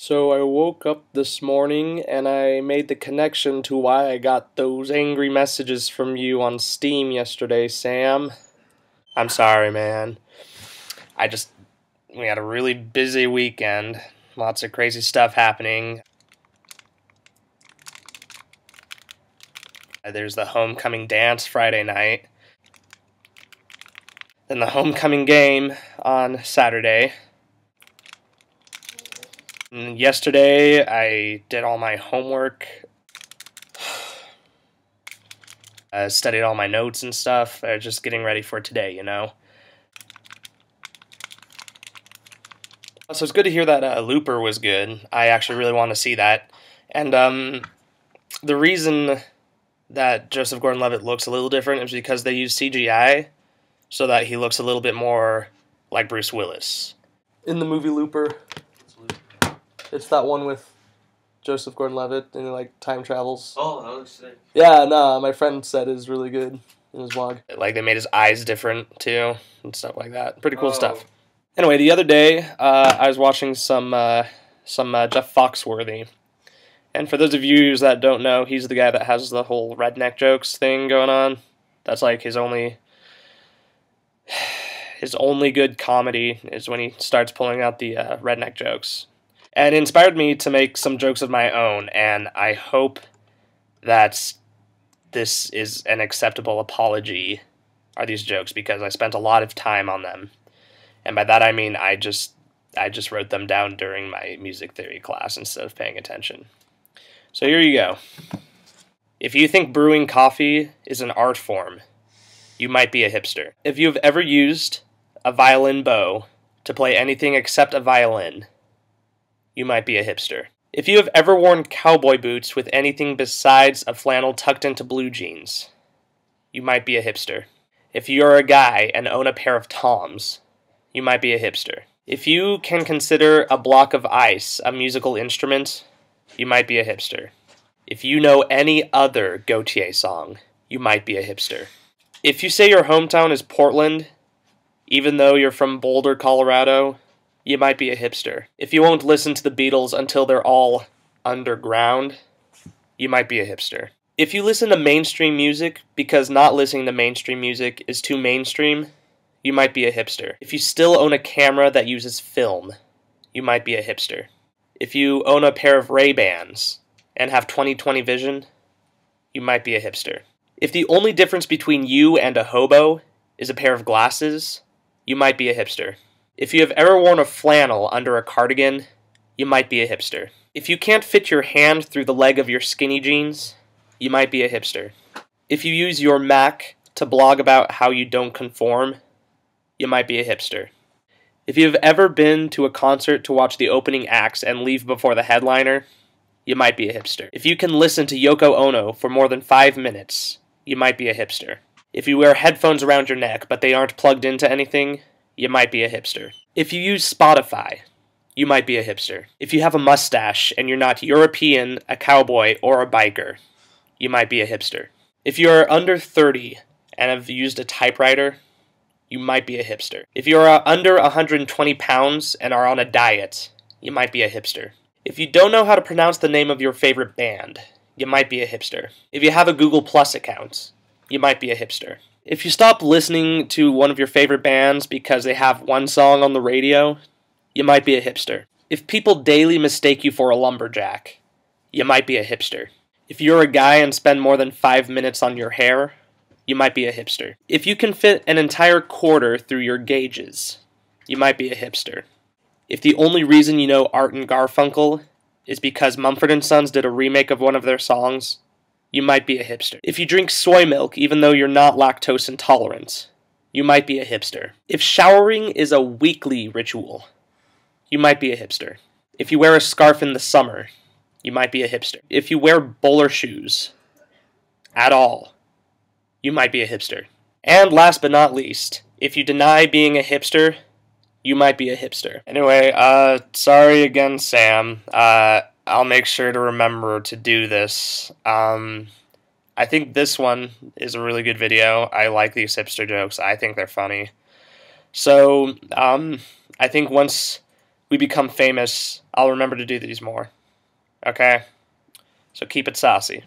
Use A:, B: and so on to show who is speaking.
A: So I woke up this morning and I made the connection to why I got those angry messages from you on Steam yesterday, Sam. I'm sorry, man. We had a really busy weekend. Lots of crazy stuff happening. There's the homecoming dance Friday night. Then the homecoming game on Saturday. And yesterday I did all my homework. I studied all my notes and stuff, just getting ready for today, you know? So it's good to hear that Looper was good. I actually really want to see that. And the reason that Joseph Gordon-Levitt looks a little different is because they use CGI so that he looks a little bit more like Bruce Willis. In the movie Looper, it's that one with Joseph Gordon-Levitt and he, like, time travels.
B: Oh, that looks sick.
A: Yeah, no, my friend said it was really good in his vlog. Like, they made his eyes different, too, and stuff like that. Pretty cool stuff. Anyway, the other day, I was watching some Jeff Foxworthy. And for those of you that don't know, he's the guy that has the whole redneck jokes thing going on. That's like his only good comedy is when he starts pulling out the redneck jokes. And it inspired me to make some jokes of my own, and I hope that this is an acceptable apology, are these jokes, because I spent a lot of time on them. And by that I mean I just wrote them down during my music theory class instead of paying attention. So here you go. If you think brewing coffee is an art form, you might be a hipster. If you have ever used a violin bow to play anything except a violin, you might be a hipster. If you have ever worn cowboy boots with anything besides a flannel tucked into blue jeans, you might be a hipster. If you're a guy and own a pair of Toms, you might be a hipster. If you can consider a block of ice a musical instrument, you might be a hipster. If you know any other Gautier song, you might be a hipster. If you say your hometown is Portland, even though you're from Boulder, Colorado, you might be a hipster. If you won't listen to the Beatles until they're all underground, you might be a hipster. If you listen to mainstream music because not listening to mainstream music is too mainstream, you might be a hipster. If you still own a camera that uses film, you might be a hipster. If you own a pair of Ray-Bans and have 20/20 vision, you might be a hipster. If the only difference between you and a hobo is a pair of glasses, you might be a hipster. If you have ever worn a flannel under a cardigan, you might be a hipster. If you can't fit your hand through the leg of your skinny jeans, you might be a hipster. If you use your Mac to blog about how you don't conform, you might be a hipster. If you have ever been to a concert to watch the opening acts and leave before the headliner, you might be a hipster. If you can listen to Yoko Ono for more than 5 minutes, you might be a hipster. If you wear headphones around your neck but they aren't plugged into anything, you might be a hipster. If you use Spotify, you might be a hipster. If you have a mustache and you're not European, a cowboy, or a biker, you might be a hipster. If you're under 30 and have used a typewriter, you might be a hipster. If you're under 120 pounds and are on a diet, you might be a hipster. If you don't know how to pronounce the name of your favorite band, you might be a hipster. If you have a Google Plus account, you might be a hipster. If you stop listening to one of your favorite bands because they have one song on the radio, you might be a hipster. If people daily mistake you for a lumberjack, you might be a hipster. If you're a guy and spend more than 5 minutes on your hair, you might be a hipster. If you can fit an entire quarter through your gauges, you might be a hipster. If the only reason you know Art and Garfunkel is because Mumford & Sons did a remake of one of their songs, you might be a hipster. If you drink soy milk even though you're not lactose intolerant, you might be a hipster. If showering is a weekly ritual, you might be a hipster. If you wear a scarf in the summer, you might be a hipster. If you wear bowler shoes at all, you might be a hipster. And last but not least, if you deny being a hipster, you might be a hipster. Anyway, sorry again, Sam. I'll make sure to remember to do this. I think this one is a really good video. I like these hipster jokes. I think they're funny. So, I think once we become famous, I'll remember to do these more. Okay? So keep it saucy.